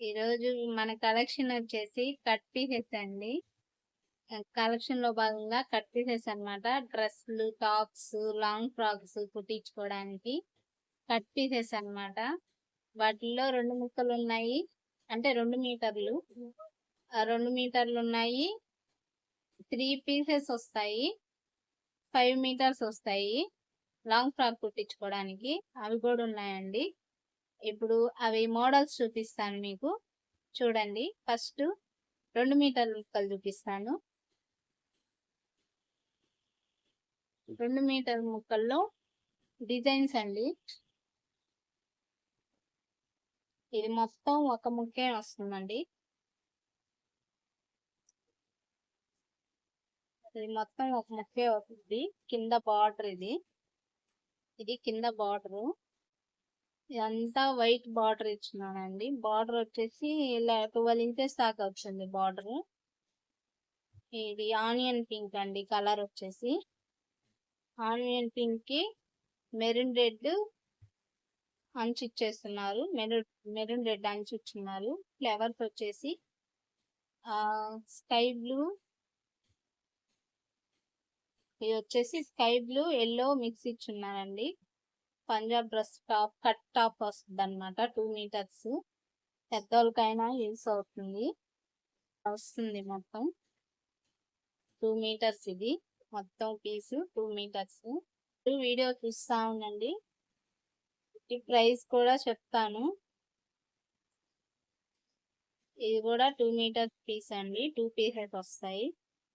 ఈరోజు మన కలెక్షన్ వచ్చేసి కట్ పీసెస్ అండి. కలెక్షన్ లో భాగంగా కట్ పీసెస్ అన్నమాట. డ్రెస్సులు, టాప్స్, లాంగ్ ఫ్రాక్స్ కుట్టించుకోవడానికి కట్ పీసెస్ అన్నమాట. వాటిల్లో 2 ముక్కలు ఉన్నాయి, అంటే 2 మీటర్లు. 2 మీటర్లు ఉన్నాయి, 3 పీసెస్ వస్తాయి, 5 మీటర్స్ వస్తాయి. లాంగ్ ఫ్రాక్ కుట్టించుకోవడానికి అవి కూడా ఉన్నాయండి. ఇప్పుడు అవి మోడల్స్ చూపిస్తాను మీకు, చూడండి. ఫస్ట్ 2 మీటర్ల ముక్కలు చూపిస్తాను. 2 మీటర్ ముక్కల్లో డిజైన్స్ అండి. ఇది మొత్తం ఒక ముక్కే వస్తుందండి. ఇది మొత్తం ఒక ముక్కే వస్తుంది. కింద బార్డర్ ఇది కింద బార్డర్. ఇదంతా వైట్ బార్డర్ ఇచ్చినానండి. బార్డర్ వచ్చేసి ఇలా 12 ఇంచెస్ దాకా వచ్చింది బార్డర్. ఇది ఆనియన్ పింక్ అండి. కలర్ వచ్చేసి ఆనియన్ పింక్ కి మెరూన్ రెడ్ అంచు ఇచ్చేస్తున్నారు. మెరూన్ రెడ్ అంచు ఇచ్చున్నారు. ఫ్లవర్స్ వచ్చేసి స్కై బ్లూ, ఇది వచ్చేసి స్కై బ్లూ ఎల్లో మిక్స్ ఇచ్చున్నారండి. Punjab dress top, cut top వస్తుంది అనమాట. 2 మీటర్స్, పెద్దోళ్ళకైనా యూస్ అవుతుంది. వస్తుంది మొత్తం 2 మీటర్స్. ఇది మొత్తం పీసు 2 మీటర్స్. వీడియో చూస్తా ఉండండి, ఈ ప్రైస్ కూడా చెప్తాను. ఇది కూడా 2 మీటర్స్ పీస్ అండి. 2 పీసెస్ వస్తాయి.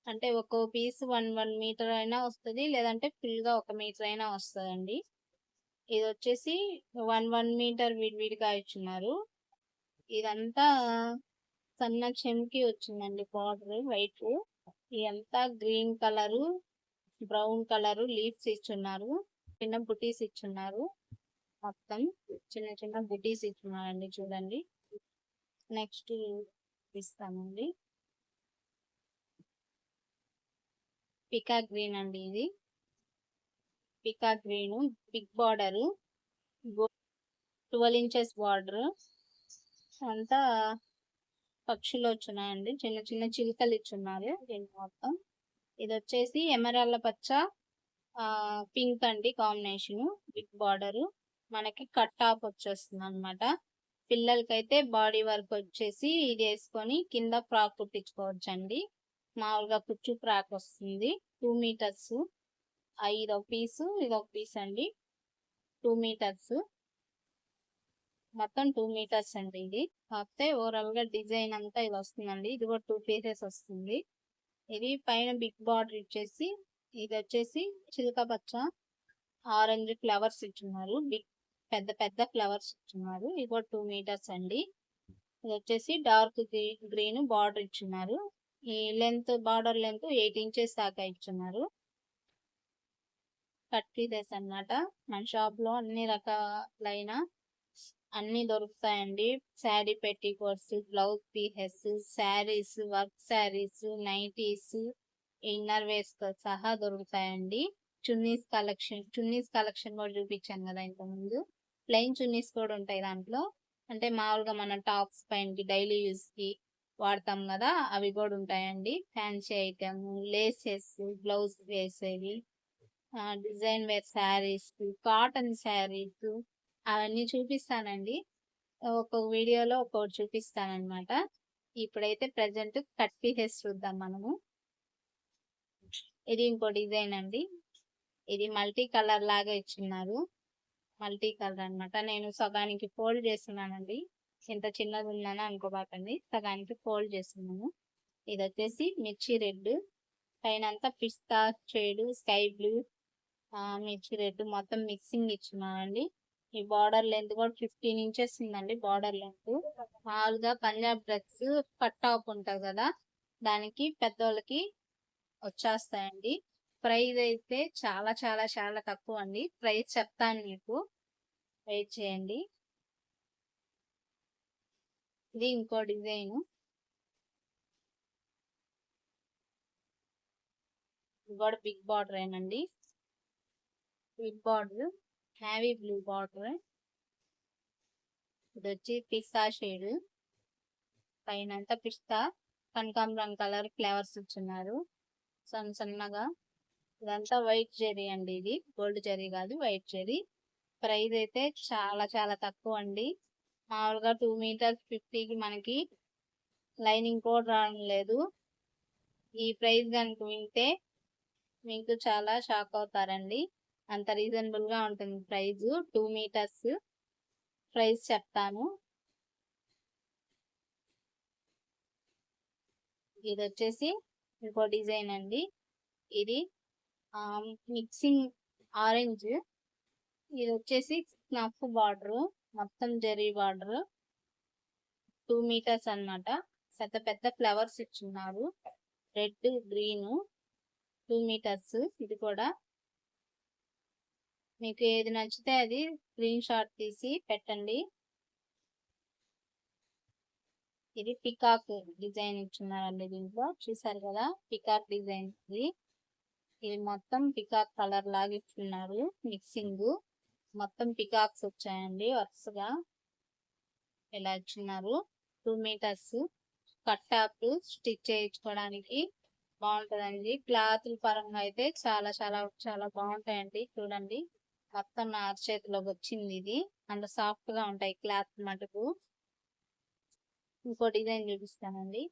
అంటే ఒక్కో పీస్ 1 మీటర్ అయినా వస్తుంది, లేదంటే ఫుల్ గా 1 మీటర్ అయినా వస్తుందండి. ఇది వచ్చేసి 1 మీటర్ విడివిడిగా ఇచ్చున్నారు. ఇదంతా సన్న చెంకి వచ్చిందండి బార్డర్ వైట్. ఇదంతా green colour, brown colour leaves ఇచ్చున్నారు. చిన్న బుటీస్ ఇచ్చున్నారు. మొత్తం చిన్న చిన్న బుటీస్ ఇచ్చున్నారండి. చూడండి. నెక్స్ట్ ఇస్తామండి. పికాక్ గ్రీన్ అండి. ఇది peacock green, big border, 12 inches border. అంతా పక్షులు వచ్చున్నాయండి. చిన్న చిన్న చిలుకలు ఇచ్చున్నారు దీనికి మొత్తం. ఇది వచ్చేసి ఎమరాళ్ళ పచ్చ పింక్ అండి కాంబినేషన్. బిగ్ బార్డర్, మనకి కట్ టాప్ వచ్చేస్తుంది అనమాట. పిల్లలకైతే బాడీ వర్క్ వచ్చేసి ఇది వేసుకొని కింద ఫ్రాక్ కుట్టించుకోవచ్చు అండి. మామూలుగా కుచ్చు ఫ్రాక్ వస్తుంది. 2 మీటర్స్. ఇదొక పీసు, ఇదొక పీస్ అండి. 2 మీటర్స్, మొత్తం 2 మీటర్స్ అండి. ఇది కాకపోతే ఓవరాల్ గా డిజైన్ అంతా ఇది వస్తుందండి. ఇది కూడా 2 పీసెస్ వస్తుంది. ఇది పైన బిగ్ బార్డర్ ఇచ్చేసి, ఇది వచ్చేసి చిలక పచ్చ ఆరెంజ్ ఫ్లవర్స్ ఇచ్చున్నారు. బిగ్ పెద్ద పెద్ద ఫ్లవర్స్ ఇచ్చున్నారు. ఇది కూడా 2 మీటర్స్ అండి. ఇది వచ్చేసి డార్క్ గ్రీన్ బార్డర్ ఇచ్చున్నారు. ఈ లెంత్, బార్డర్ లెంత్ 8 ఇంచెస్ దాకా ఇచ్చున్నారు. కట్ పీసెస్ అన్నమాట. మన షాప్ లో అన్ని రకాలైన అన్ని దొరుకుతాయండి. Sari petticoats, blouse pieces, saris, work saris, nighties, inner wears తో సహా దొరుకుతాయండి. చున్నీస్ కలెక్షన్ కూడా చూపించాను కదా ఇంతకుముందు. ప్లెయిన్ చున్నీస్ కూడా ఉంటాయి దాంట్లో. అంటే మామూలుగా మన టాప్స్ పైన డైలీ యూస్ కి వాడతాం కదా, అవి కూడా ఉంటాయండి. ఫ్యాన్సీ ఐటమ్, లేసెస్, బ్లౌజ్ వేసేవి, design wear sarees, cotton sarees, అవన్నీ చూపిస్తానండి. ఒక్కొక్క వీడియోలో ఒక్కొక్కటి చూపిస్తానన్నమాట. ఇప్పుడైతే ప్రజెంట్ కట్ పీసెస్ చూద్దాం మనము. ఇది ఇంకో డిజైన్ అండి. ఇది మల్టీ కలర్ లాగా ఇచ్చున్నారు. మల్టీ కలర్ అన్నమాట. నేను సగానికి ఫోల్డ్ చేస్తున్నానండి. ఇంత చిన్నది ఉందని అనుకోబాకండి, సగానికి ఫోల్డ్ చేస్తున్నాను. ఇది వచ్చేసి మిర్చి రెడ్, పైన అంతా పిస్తా షేడ్, స్కై బ్లూ, మిర్చి రెడ్ మొత్తం మిక్సింగ్ ఇచ్చున్నానండి. ఈ బార్డర్ లెంత్ కూడా 15 ఇంచెస్ ఉందండి. బార్డర్ లెంత్ మామూలుగా పంజాబ్ డ్రెస్ కట్ టాప్ ఉంటుంది కదా, దానికి పెద్దోళ్ళకి వచ్చేస్తాయండి. ప్రైస్ అయితే చాలా చాలా చాలా తక్కువ అండి. ప్రైస్ చెప్తాను మీకు, వెయిట్ చేయండి. ఇది ఇంకో డిజైన్. ఇది కూడా బిగ్ బార్డర్ ఏనండి. Big border, navy blue border. ఇది వచ్చి పిస్తా షేడ్. పైన అంతా పిస్తా కనకాంబరం కలర్ ఫ్లవర్స్ ఇచ్చున్నారు సన్నగా. ఇదంతా వైట్ జెరీ అండి, ఇది గోల్డ్ జెరీ కాదు, వైట్ జెరీ. ప్రైస్ అయితే చాలా చాలా తక్కువ అండి. మామూలుగా 2 మీటర్స్ 50కి మనకి లైనింగ్ కూడా రావడం లేదు. ఈ ప్రైస్ కనుక వింటే మీకు చాలా షాక్ అవుతారండి. అంత రీజనబుల్ గా ఉంటుంది ప్రైస్. 2 మీటర్స్ ప్రైస్ చెప్తాను. ఇది వచ్చేసి ఇంకో డిజైన్ అండి. ఇది మిక్సింగ్ ఆరెంజ్. ఇది వచ్చేసి స్నఫ్ బార్డర్, మొత్తం జరీ బార్డర్, 2 మీటర్స్ అన్నమాట. పెద్ద పెద్ద ఫ్లవర్స్ ఇచ్చున్నారు, రెడ్ గ్రీన్. 2 మీటర్స్. ఇది కూడా మీకు ఏది నచ్చితే అది స్క్రీన్ షాట్ తీసి పెట్టండి. ఇది పికాక్ డిజైన్ ఇచ్చున్నారండి, దీంట్లో చూసారు కదా, పికాక్ డిజైన్. ఇది మొత్తం పికాక్ కలర్ లాగా ఇచ్చున్నారు, మిక్సింగ్. మొత్తం పికాక్స్ వచ్చాయండి వరుసగా, ఇలా ఇచ్చున్నారు. 2 మీటర్స్. కట్ టాప్ స్టిచ్ చేయించుకోవడానికి బాగుంటదండి. క్లాత్ పరంగా అయితే చాలా చాలా చాలా బాగుంటాయండి. చూడండి, మొత్తం నా చేతిలోకి వచ్చింది ఇది. అంత సాఫ్ట్ గా ఉంటాయి క్లాత్ మటుకు. ఇంకో డిజైన్ చూపిస్తానండి.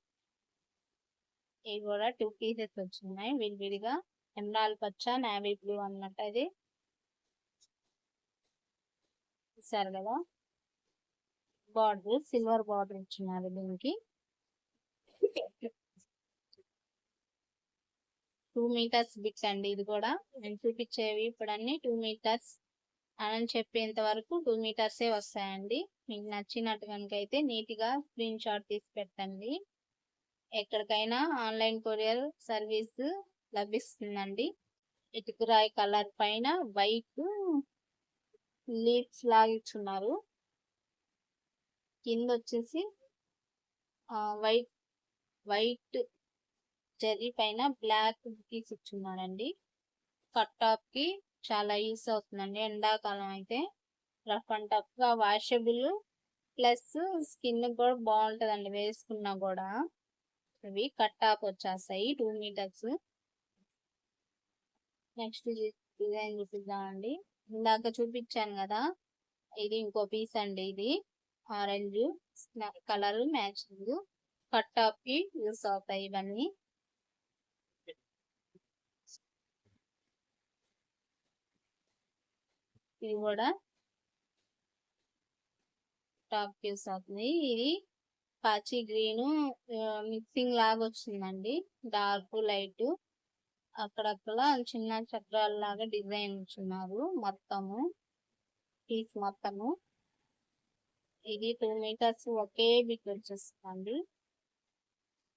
ఇవి కూడా 2 పీసెస్ వచ్చినాయి విడివిడిగా. ఎమరాల్డ్ పచ్చ, నేవీ బ్లూ అన్నమాట. ఇది చూసారు కదా, బార్డర్ సిల్వర్ బార్డర్ ఇచ్చినారు దీనికి. 2 మీటర్స్ బిట్స్ అండి. ఇది కూడా నేను చూపించేవి ఇప్పుడు అన్ని 2 మీటర్స్ అని చెప్పేంత వరకు 2 మీటర్సే వస్తాయండి. మీకు నచ్చినట్టు కనుక అయితే నీట్ గా స్క్రీన్ షాట్ తీసి పెట్టండి. ఎక్కడికైనా ఆన్లైన్ కొరియర్ సర్వీస్ లభిస్తుందండి. ఇటుకురాయి కలర్ పైన వైట్ లీవ్స్ లాగిచ్చున్నారు. కింద వచ్చేసి వైట్ వైట్ జరీ పైన బ్లాక్ బుటీస్ ఇచ్చున్నారండి. కట్ టాప్ కి చాలా యూస్ అవుతుందండి. ఎండాకాలం అయితే రఫ్ అండ్ టఫ్ గా వాషబుల్, ప్లస్ స్కిన్ కూడా బాగుంటదండి వేసుకున్నా కూడా. ఇవి కట్ టాప్ వచ్చేస్తాయి 2 మీటర్స్. Next design చూపిద్దామండి. ఇందాక చూపించాను కదా, ఇది ఇంకో పీస్ అండి. ఇది orange colour matching, cut top కి యూస్ అవుతాయి ఇవన్నీ. ఇది కూడా టాప్ యూస్ అవుతుంది. ఇది పాచి గ్రీన్ మిక్సింగ్ లాగా వచ్చిందండి, డార్క్ లైట్. అక్కడక్కడ చిన్న చక్రాల లాగా డిజైన్ ఇచ్చున్నారు మొత్తము, పీస్ మొత్తము. ఇది 2 మీటర్స్ ఒకే బిట్ వచ్చేస్తుంది.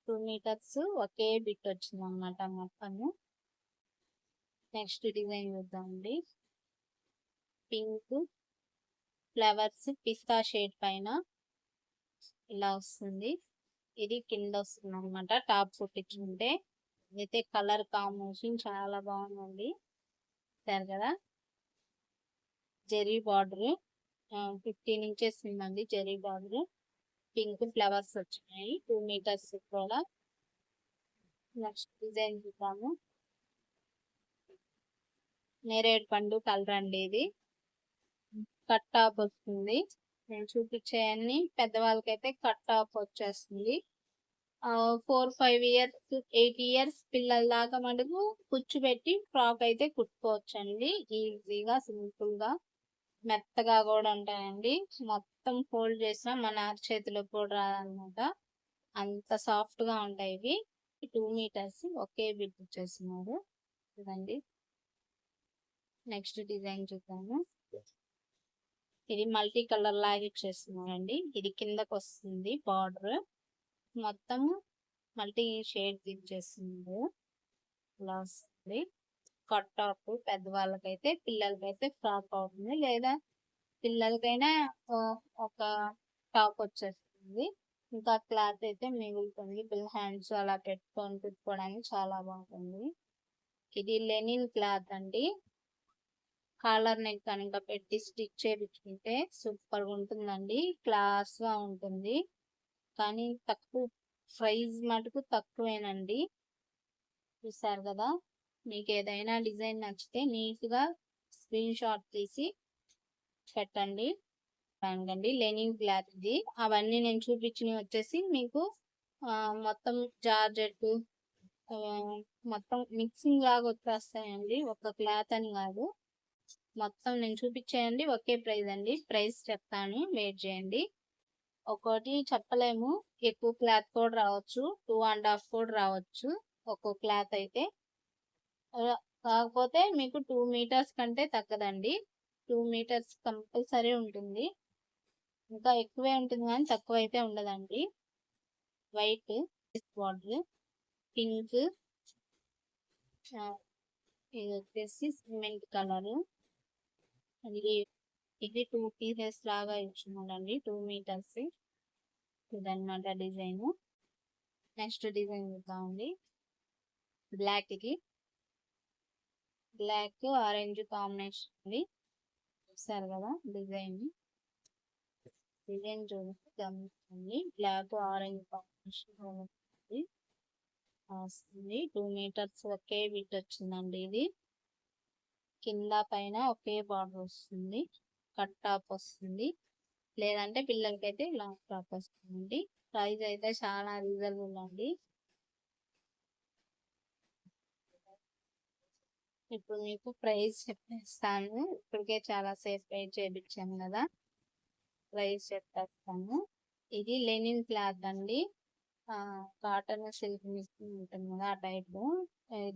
2 మీటర్స్ ఒకే బిట్ వచ్చింది అన్నమాట మొత్తము. నెక్స్ట్ డిజైన్ చూద్దామండి. పింక్ ఫ్లవర్స్ పిస్తా షేడ్ పైన ఇలా వస్తుంది. ఇది కింద వస్తుంది అనమాట టాప్ కుట్టించుకుంటే. అయితే కలర్ కాంబినేషన్ చాలా బాగుందండి. సరే కదా, జెరీ బార్డర్ 15 ఇంచెస్ ఉందండి జెరీ బార్డర్. పింక్ ఫ్లవర్స్ వచ్చినాయి 2 మీటర్స్ కూడా. నెక్స్ట్ డిజైన్ చూద్దాము. నేరేడు పండు కలర్ అండి. ఇది కట్ టాప్ వస్తుంది. నేను చూపించేయన్ని పెద్దవాళ్ళకైతే కట్ టాప్ వచ్చేస్తుంది. 4-5 ఇయర్స్ 8 ఇయర్స్ పిల్లల దాకా మటుకు కూర్చోబెట్టి ఫ్రాక్ అయితే కుట్టుకోవచ్చండి. ఈజీగా సింపుల్ గా మెత్తగా కూడా ఉంటాయండి. మొత్తం ఫోల్డ్ చేసినా మన చేతిలో కూడా రాదనమాట, అంత సాఫ్ట్ గా ఉంటాయి ఇవి. 2 మీటర్స్ ఒకే బిట్ వచ్చేస్తున్నారు చూడండి. నెక్స్ట్ డిజైన్ చూద్దాము. ఇది మల్టీ కలర్ లాగా ఇచ్చేస్తున్నారండి. ఇది కిందకు వస్తుంది బార్డర్, మొత్తం మల్టీ షేడ్ ఇచ్చేస్తుంది, ఇలా వస్తుంది. కట్ టాప్ పెద్దవాళ్ళకైతే, పిల్లలకైతే ఫ్రాక్ అవుతుంది, లేదా పిల్లలకైనా ఒక టాప్ వచ్చేస్తుంది. ఇంకా క్లాత్ అయితే మిగులుతుంది, పిల్లల హ్యాండ్స్ అలా పెట్టుకొని కుట్టుకోవడానికి చాలా బాగుంటుంది. ఇది లెనిన్ క్లాత్ అండి. కాలర్ నెక్ కనుక పెట్టి స్టిచ్ చేయించుకుంటే సూపర్ గా ఉంటుందండి, క్లాస్ గా ఉంటుంది. కానీ తక్కువ ప్రైస్ మటుకు తక్కువేనండి. చూసారు కదా, మీకు ఏదైనా డిజైన్ నచ్చితే నీట్గా స్క్రీన్ షాట్ తీసి పెట్టండి. అండి లెనిన్ క్లాత్ ఇది. అవన్నీ నేను చూపించినవి వచ్చేసి మీకు మొత్తం జార్జెట్ మొత్తం మిక్సింగ్ లాగా వచ్చేస్తాయండి, ఒక క్లాత్ అని కాదు. మొత్తం నేను చూపించేయండి ఒకే ప్రైస్ అండి. ప్రైస్ చెప్తాను, వెయిట్ చేయండి. ఒక్కోటి చెప్పలేము, ఎక్కువ క్లాత్ కూడా రావచ్చు, 2.5 కూడా రావచ్చు ఒక్కో క్లాత్ అయితే. కాకపోతే మీకు 2 మీటర్స్ కంటే తగ్గదండి. 2 మీటర్స్ కంపల్సరీ ఉంటుంది, ఇంకా ఎక్కువే ఉంటుంది కానీ తక్కువ అయితే ఉండదండి. వైట్ బార్డర్, పింక్, ఇది వచ్చేసి సిమెంట్ కలర్. ఇది 2 పీసెస్ లాగా ఇచ్చున్నాడండి, 2 మీటర్స్. ఇదన్నమాట డిజైన్. నెక్స్ట్ డిజైన్ చూద్దామండి. బ్లాక్, ఇది బ్లాక్ ఆరెంజ్ కాంబినేషన్ అండి. చూసారు కదా డిజైన్ చూడండి, గమనించండి. బ్లాక్ ఆరెంజ్ కాంబినేషన్ వస్తుంది. 2 మీటర్స్ ఒకే విత్ వచ్చిందండి. ఇది కింద పైన ఒకే బార్డర్ వస్తుంది, కట్ టాప్ వస్తుంది, లేదంటే పిల్లలకైతే లాంగ్ టాప్ వస్తుంది. ప్రైస్ అయితే చాలా రీజనబుల్ అండి. ఇప్పుడు మీకు ప్రైస్ చెప్పేస్తాను. ఇప్పటికే చాలా సేఫ్ వెయిట్ చేయించాను కదా, ప్రైస్ చెప్పేస్తాను. ఇది లెనిన్ క్లాత్ అండి. కాటన్ సిల్క్ మిక్సింగ్ ఉంటుంది కదా, ఆ టైప్.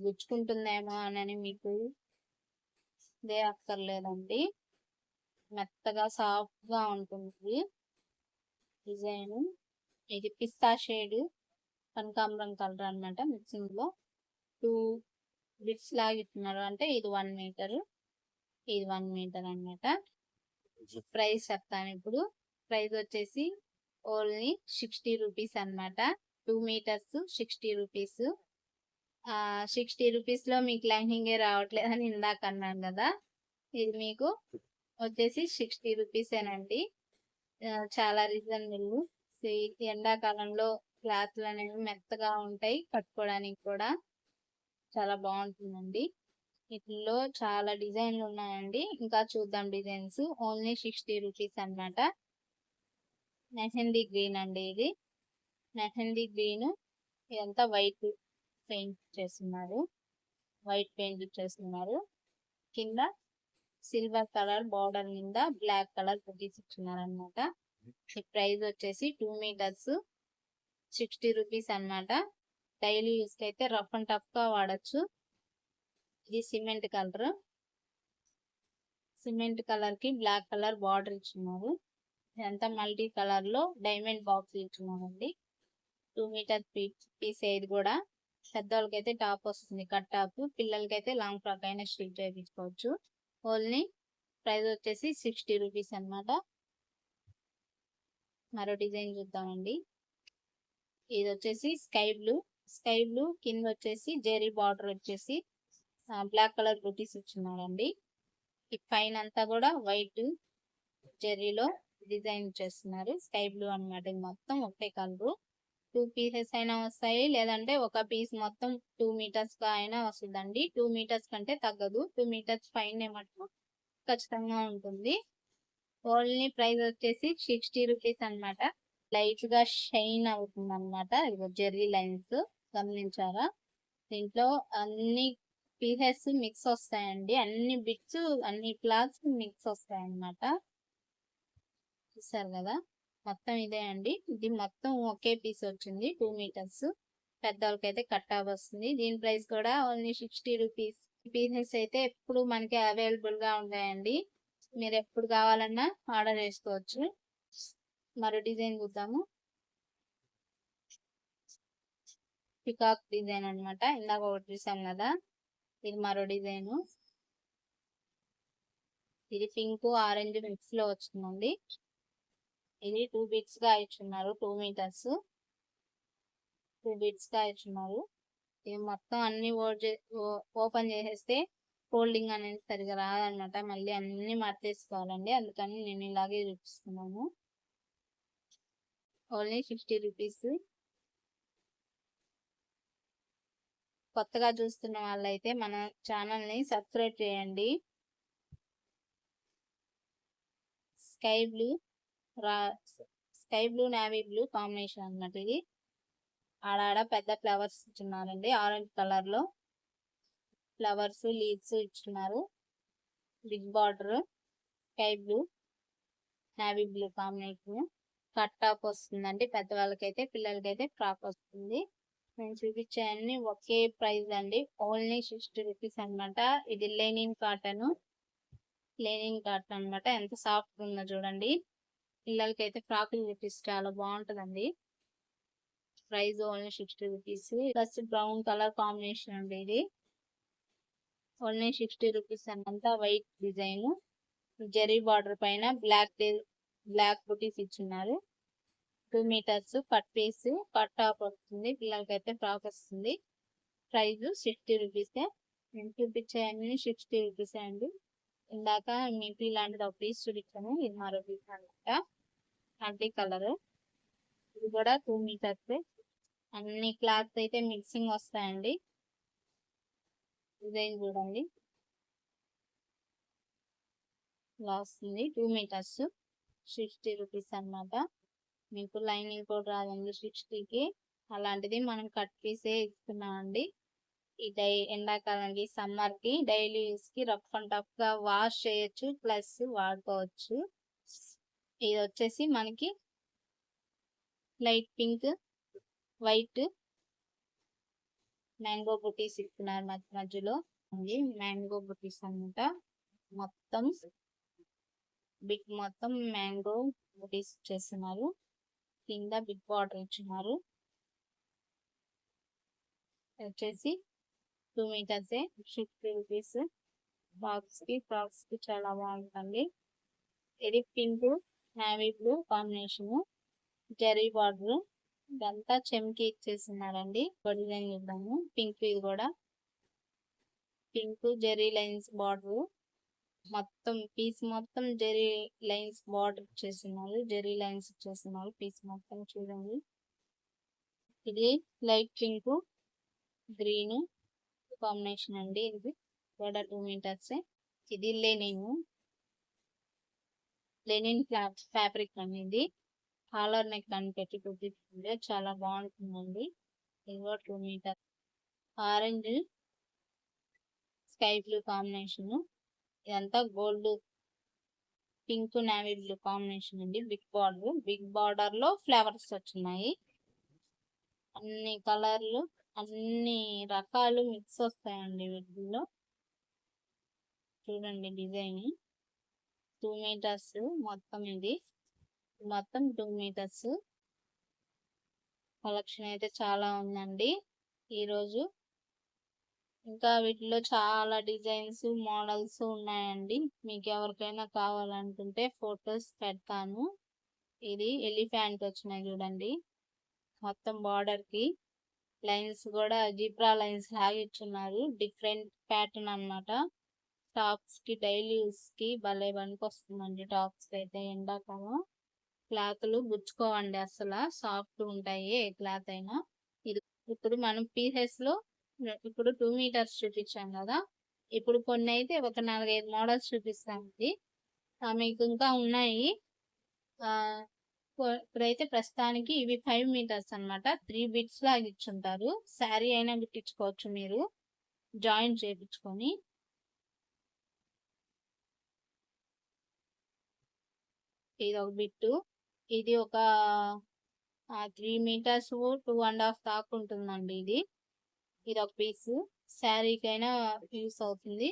గుచ్చుకుంటుందేమో అని మీకు ఇదే అక్కర్లేదండి, మెత్తగా సాఫ్ట్ గా ఉంటుంది డిజైన్. ఇది పిస్తా షేడ్ కనకాంబరం కలర్ అనమాట. మిక్సింగ్ లో 2 బిట్స్ లాగా ఇస్తున్నారు, అంటే ఇది 1 మీటర్, ఇది 1 మీటర్ అనమాట. ప్రైస్ చెప్తాను ఇప్పుడు. ప్రైస్ వచ్చేసి ఓన్లీ 60 రూపీస్ అనమాట. 2 మీటర్స్ 60 రూపీస్. 60 రూపీస్ లో మీకు లైనింగే రావట్లేదని ఇందాక అన్నాను కదా, ఇది మీకు వచ్చేసి 60 రూపీసేనండి. చాలా రీజనబుల్. ఎండాకాలంలో క్లాత్లు అనేవి మెత్తగా ఉంటాయి, కట్టుకోవడానికి కూడా చాలా బాగుంటుందండి. వీటిల్లో చాలా డిజైన్లు ఉన్నాయండి, ఇంకా చూద్దాం డిజైన్స్. ఓన్లీ 60 రూపీస్ అనమాట. మెహందీ గ్రీన్ అండి, ఇది మెహందీ గ్రీన్. ఇదంతా వైట్ పెయింట్ చేస్తున్నారు, వైట్ పెయింట్ చేస్తున్నారు. కింద సిల్వర్ కలర్ బార్డర్ మీద బ్లాక్ కలర్ బుటీస్ ఇచ్చున్నారు అనమాట. ఈ ప్రైస్ వచ్చేసి 2 మీటర్స్ 60 రూపీస్ అనమాట. డైలీ యూస్ కి అయితే రఫ్ అండ్ టఫ్ గా వాడచ్చు. ఇది సిమెంట్ కలర్, సిమెంట్ కలర్ కి బ్లాక్ కలర్ బార్డర్ ఇచ్చున్నారు. ఇదంతా మల్టీ కలర్ లో డైమండ్ బాక్స్ ఇచ్చున్నారండి. 2 మీటర్ పీస్ ఇది కూడా. పెద్దవాళ్ళకైతే టాప్ వస్తుంది, కట్ టాప్. పిల్లలకైతే లాంగ్ ఫ్రాక్ అయినా స్టిచ్ చేయించుకోవచ్చు. ఓన్లీ ప్రైస్ వచ్చేసి 60 రూపీస్ అనమాట. మరో డిజైన్ చూద్దామండి. ఇది వచ్చేసి స్కై బ్లూ. స్కై బ్లూ కింద వచ్చేసి జెరీ బార్డర్ వచ్చేసి బ్లాక్ కలర్ బుటీస్ ఇచ్చున్నారండి. ఈ పైన అంతా కూడా వైట్ జెర్రీలో డిజైన్ చేస్తున్నారు. స్కై బ్లూ అనమాట. ఇది మొత్తం ఒకటే కలర్. 2 పీసెస్ అయినా వస్తాయి, లేదంటే ఒక పీస్ మొత్తం 2 మీటర్స్ గా అయినా వస్తుందండి. 2 మీటర్స్ కంటే తగ్గదు, 2 మీటర్స్ పైన మటుకు ఖచ్చితంగా ఉంటుంది. ఓన్లీ ప్రైస్ వచ్చేసి 60 రూపీస్ అనమాట. లైట్ గా షైన్ అవుతుంది అనమాట. ఇదిగో జెర్రీ లైన్స్ గమనించారా? దీంట్లో అన్ని పీసెస్ మిక్స్ వస్తాయండి, అన్ని బిట్స్ అన్ని క్లాత్స్ మిక్స్ వస్తాయి అన్నమాట. చూసారు కదా, మొత్తం ఇదే అండి. ఇది మొత్తం ఒకే పీస్ వచ్చింది, 2 మీటర్స్. పెద్దవాళ్ళకైతే కట్టా వస్తుంది. దీని ప్రైస్ కూడా ఓన్లీ 60 రూపీస్. పీసెస్ అయితే ఎప్పుడు మనకి అవైలబుల్ గా ఉంటాయండి, మీరు ఎప్పుడు కావాలన్నా ఆర్డర్ చేసుకోవచ్చు. మరో డిజైన్ చూద్దాము. పికాక్ డిజైన్ అనమాట. ఇందాక ఒకటి చూసాం కదా, ఇది మరో డిజైన్. ఇది పింక్ ఆరెంజ్ మిక్స్ లో వచ్చిందండి. ఇది 2 బిట్స్ గా ఇచ్చున్నారు, 2 మీటర్స్ 2 బిట్స్ గా ఇచ్చున్నారు. ఇది మొత్తం అన్ని ఓపెన్ చేసేస్తే ఫోల్డింగ్ అనేది సరిగా రాదనమాట. మళ్ళీ అన్ని మర్చేసుకోవాలండి, అందుకని నేను ఇలాగే చూపిస్తున్నాను. Only 50 rupees. కొత్తగా చూస్తున్న వాళ్ళైతే మన ఛానల్ని సబ్స్క్రైబ్ చేయండి. స్కై బ్లూ రా sky blue navy blue combination అన్నమాట. ఇది ఆడాడ పెద్ద ఫ్లవర్స్ ఇచ్చున్నారండి. ఆరెంజ్ కలర్ లో ఫ్లవర్స్ లీవ్స్ ఇచ్చున్నారు. Big border sky blue navy blue combination. Cut top వస్తుందండి పెద్దవాళ్ళకైతే, పిల్లలకైతే ఫ్రాక్ వస్తుంది. నేను చూపించే అన్ని ఒకే ప్రైస్ అండి, ఓన్లీ 60 రూపీస్ అనమాట. ఇది లెనిన్ కాటన్ అనమాట. ఎంత సాఫ్ట్ ఉందో చూడండి. పిల్లలకైతే ఫ్రాకులు చూపిస్తే చాలా బాగుంటుందండి. Price only 60 rupees. Plus brown colour combination అండి. ఇది ఓన్లీ 60 రూపీస్ అంతా వైట్ డిజైన్, జెరీ బార్డర్ పైన బ్లాక్ బుటీస్ ఇచ్చున్నారు. 2 metres cut piece, cut top వస్తుంది. పిల్లలకైతే ఫ్రాక్ వస్తుంది. Price 60 rupees. నేను చూపించే అన్ని 60 రూపీస్ అండి. ఇందాక మీకు ఇలాంటిది ఒక పీస్ చూపించాను, ఇది మరో పీస్ అనమాట. మల్టీ కలర్, ఇది కూడా 2 మీటర్స్. అన్ని క్లాత్ అయితే మిక్సింగ్ వస్తాయండి. డిజైన్ చూడండి ఇలా వస్తుంది. 2 మీటర్స్ 60 రూపీస్ అనమాట. మీకు లైనింగ్ కూడా రాదండి 60కి. అలాంటిది మనం కట్ పీసే ఇస్తున్నామండి. ఈ ఎండాకాలానికి సమ్మర్ కి డైలీ యూస్ కి రఫ్ అండ్ టఫ్ గా వాష్ చేయొచ్చు, ప్లస్ వాడుకోవచ్చు. ఇది వచ్చేసి మనకి లైట్ పింక్, వైట్ మ్యాంగో బుటీస్ ఇస్తున్నారు మధ్యలో. మ్యాంగో బుటీస్ అనమాట. మొత్తం మ్యాంగో బుటీస్ ఇచ్చేస్తున్నారు. కింద బిగ్ బార్డర్ ఇచ్చినారు. వచ్చేసి 2 మీటర్స్ 60 రూపీస్. ఫ్రాక్స్ కి చాలా బాగుంటుంది. ఇది pink navy blue combination, zari border. ఇదంతా చెమ్కి ఇచ్చేస్తున్నారండి. డిజైన్ చూద్దాము. పింక్, ఇది కూడా పింక్ జెరీ లైన్స్ బార్డర్. మొత్తం పీస్ మొత్తం జెరీ లైన్స్ బార్డర్ ఇచ్చేస్తున్నారు. జెరీ లైన్స్ ఇచ్చేస్తున్నారు పీస్ మొత్తం. చూడండి, ఇది లైట్ పింక్ గ్రీన్ కాంబినేషన్ అండి. ఇది కూడా 2 మీటర్స్. ఇది లెనిన్ క్లాత్ ఫ్యాబ్రిక్ అనేది. కాలర్ నెక్ అని పెట్టి చూపిస్తుంది, చాలా బాగుంటుందండి. ఇది కూడా 2 metres. Orange sky blue combination. ఇదంతా gold pink navy blue combination అండి. బిగ్ బార్డర్ లో ఫ్లవర్స్ వచ్చినాయి. అన్ని కలర్లు, అన్ని రకాలు మిక్స్ వస్తాయండి వీటిల్లో. చూడండి డిజైన్. 2 మీటర్స్ మొత్తం. ఇది మొత్తం 2 మీటర్స్. కలెక్షన్ అయితే చాలా ఉందండి ఈరోజు. ఇంకా వీటిలో చాలా డిజైన్స్, మోడల్స్ ఉన్నాయండి. మీకు ఎవరికైనా కావాలనుకుంటే ఫొటోస్ పెడతాను. ఇది ఎలిఫెంట్ వచ్చినాయి చూడండి. మొత్తం బార్డర్ కి లైన్స్ కూడా జిబ్రా లైన్స్ లాగిచ్చున్నారు. డిఫరెంట్ ప్యాటర్న్ అన్నమాట. టాప్స్ కి డైలీ యూస్ కి భలే పనికి వస్తుందండి. టాప్స్ కి అయితే ఎండాకాలం క్లాత్లు గుచ్చుకోవండి, అసలు సాఫ్ట్ ఉంటాయి ఏ క్లాత్ అయినా. ఇప్పుడు మనం పీసెస్ లో ఇప్పుడు 2 మీటర్స్ చూపించాం కదా. ఇప్పుడు కొన్ని అయితే ఒక 4-5 మోడల్స్ చూపిస్తామండి. మీకు ఇంకా ఉన్నాయి. ఇప్పుడైతే ప్రస్తుతానికి ఇవి 5 మీటర్స్ అనమాట. 3 బిట్స్ లాగా ఇచ్చుంటారు. శారీ అయినా కుట్టించుకోవచ్చు మీరు, జాయింట్ చేయించుకొని. ఇది ఒక బిట్టు. ఇది ఒక 3 మీటర్స్ 2.5 దాకా ఉంటుందండి. ఇది ఒక పీస్. శారీకైనా యూస్ అవుతుంది.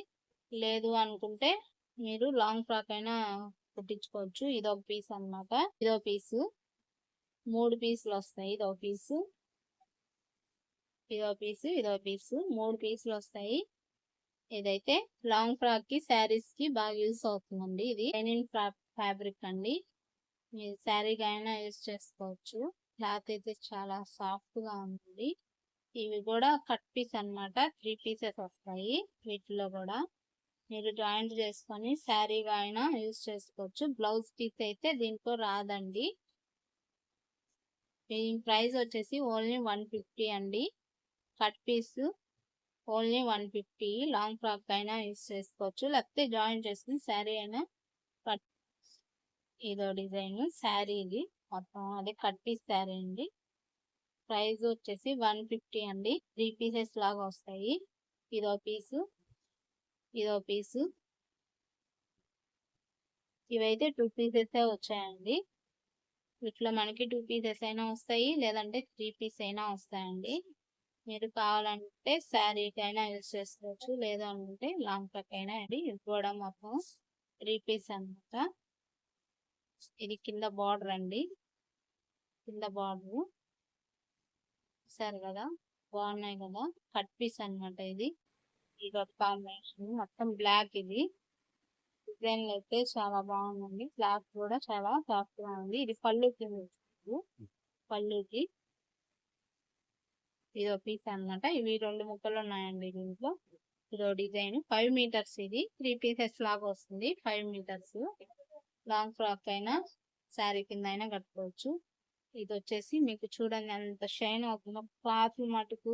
లేదు అనుకుంటే మీరు లాంగ్ ఫ్రాక్ అయినా కుట్టించుకోవచ్చు. ఇదొక పీస్ అనమాట. ఇదో పీసు. 3 పీసులు వస్తాయి. ఇదో పీసు, ఇదో పీసు 3 పీసులు వస్తాయి. ఇదైతే లాంగ్ ఫ్రాక్ కి, శారీస్ కి బాగా యూస్ అవుతుందండి. ఇది లెనిన్ ఫ్యాబ్రిక్ అండి. మీరు శారీకి అయినా యూస్ చేసుకోవచ్చు. క్లాత్ అయితే చాలా సాఫ్ట్ గా ఉంటుంది. ఇవి కూడా కట్ పీస్ అన్నమాట. 3 పీసెస్ వస్తాయి. వీటిలో కూడా మీరు జాయింట్ చేసుకొని శారీగా అయినా యూస్ చేసుకోవచ్చు. బ్లౌజ్ పీస్ అయితే దీంట్లో రాదండి. దీని ప్రైస్ వచ్చేసి ఓన్లీ 150 అండి. Cut piece only 150. Long frock అయినా యూస్ చేసుకోవచ్చు, లేకపోతే జాయిన్ చేసుకుని శారీ అయినా కట్. ఇదో డిజైన్ శారీ, ఇది మొత్తం అదే కట్ పీస్ శారీ అండి. ప్రైస్ వచ్చేసి 150 అండి. 3 పీసెస్ లాగా వస్తాయి. ఇదో పీసు, ఇదో పీసు. ఇవైతే 2 పీసెస్ వచ్చాయండి. ఇట్లా మనకి 2 పీసెస్ అయినా వస్తాయి, లేదంటే 3 పీస్ అయినా వస్తాయండి. మీరు కావాలంటే శారీకి అయినా యూజ్ చేసుకోవచ్చు, లేదంటే లాంగ్ ఫ్రాక్ అయినా అండి. ఇది కూడా మొత్తం 3 పీస్ అనమాట. ఇది కింద బార్డర్ అండి, కింద బార్డర్ చూసారు కదా, బాగున్నాయి కదా. కట్ పీస్ అనమాట ఇది. ఇది ఒక కాంబినేషన్ మొత్తం బ్లాక్. ఇది డిజైన్ అయితే చాలా బాగుందండి. క్లాత్ కూడా చాలా సాఫ్ట్ గా ఉంది. ఇది పళ్ళుకి పళ్ళుకి ఇదో పీస్ అనమాట. ఇవి 2 ముక్కలు ఉన్నాయండి దీంట్లో. ఇదో డిజైన్ 5 మీటర్స్. ఇది 3 పీసెస్ లాగా వస్తుంది. 5 మీటర్స్. లాంగ్ ఫ్రాక్ అయినా శారీ కింద అయినా కట్టుకోవచ్చు. ఇది వచ్చేసి మీకు చూడండి ఎంత షైన్ అవుతుందో. క్లాత్ మటుకు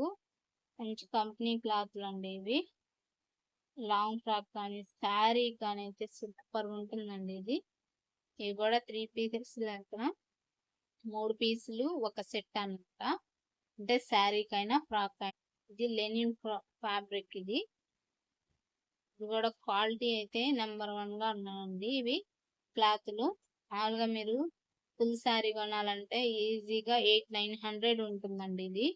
మంచి కంపెనీ క్లాత్లు అండి ఇవి. లాంగ్ ఫ్రాక్ కానీ శారీ కానీ అయితే సూపర్ ఉంటుందండి ఇది. ఇవి కూడా 3 పీసెస్ లెక్కన 3 పీసులు ఒక సెట్ అనమాట. అంటే శారీకైనా ఫ్రాక్ అయినా. ఇది లెనిన్ ఫ్యాబ్రిక్. ఇది కూడా క్వాలిటీ అయితే నెంబర్ 1 గా ఉన్నాయండి ఇవి క్లాత్లు. మామూలుగా మీరు ఫుల్ శారీ కొనాలంటే ఈజీగా 800-900 ఉంటుందండి. ఇది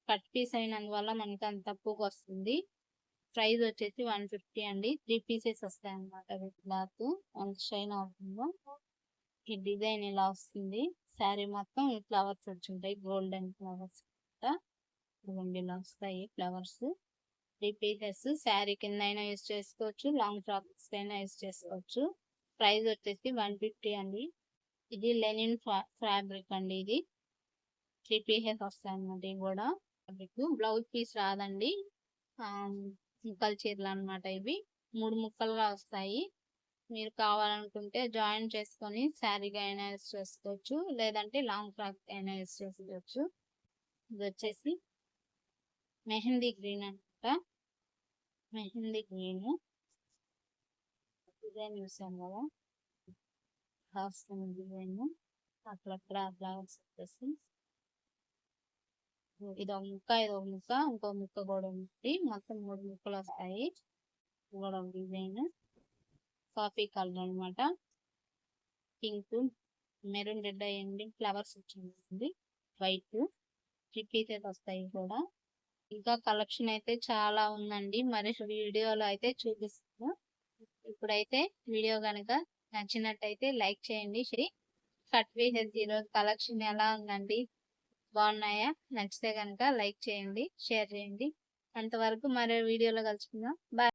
కట్ పీస్ అయినందువల్ల మనకి అంత తక్కువకి వస్తుంది. ప్రైస్ వచ్చేసి 150 అండి. 3 పీసెస్ వస్తాయి అన్నమాట. క్లాత్ ఎంత షైన్ అవుతుందో. ఈ డిజైన్ ఇలా వస్తుంది. శారీ మొత్తం ఫ్లవర్స్ వచ్చుంటాయి, గోల్డెన్ ఫ్లవర్స్. ఇలా వస్తాయి ఫ్లవర్స్. 3 పీసెస్. శారీ కింద అయినా యూస్ చేసుకోవచ్చు, లాంగ్ ఫ్రాక్స్ అయినా యూస్ చేసుకోవచ్చు. ప్రైస్ వచ్చేసి 150 అండి. ఇది లెనిన్ ఫ్యాబ్రిక్ అండి. ఇది 3 పీసెస్ వస్తాయి అన్నమాట. ఇది కూడా ఫ్యాబ్రిక్. బ్లౌజ్ పీస్ రాదండి, ముక్కల చీరలు అనమాట. ఇవి 3 ముక్కలుగా వస్తాయి. మీరు కావాలనుకుంటే జాయిన్ చేసుకొని శారీగా అయినా యూస్ చేసుకోవచ్చు, లేదంటే లాంగ్ ఫ్రాక్ అయినా యూస్ చేసుకోవచ్చు. ఇది వచ్చేసి మెహందీ గ్రీన్ అనమాట. మెహందీ గ్రీన్ డిజైన్ చూసాం కదా, డిజైన్ అక్కడక్కడ ఫ్లవర్స్ వచ్చేసి. ఇది ఒక ముక్క, ఇది ఒక ముక్క, ఇంకో ముక్క కూడా ఉంది. మొత్తం 3 ముక్కలు వస్తాయి. కూడా డిజైన్ కాఫీ కలర్ అనమాట. పింక్, మెరూన్ రెడ్ అయ్యండి, ఫ్లవర్స్ వచ్చింది. వైట్ 3 పీసెస్ వస్తాయి కూడా. ఇంకా కలెక్షన్ అయితే చాలా ఉందండి, మరి వీడియోలో అయితే చూపిస్తాను. ఇప్పుడైతే వీడియో కనుక నచ్చినట్టయితే లైక్ చేయండి. కట్ పీసెస్ ఈరోజు కలెక్షన్ ఎలా ఉందండి, బాగున్నాయా? నచ్చితే కనుక లైక్ చేయండి, షేర్ చేయండి. అంతవరకు మరో వీడియోలో కలుసుకుందాం. బాయ్.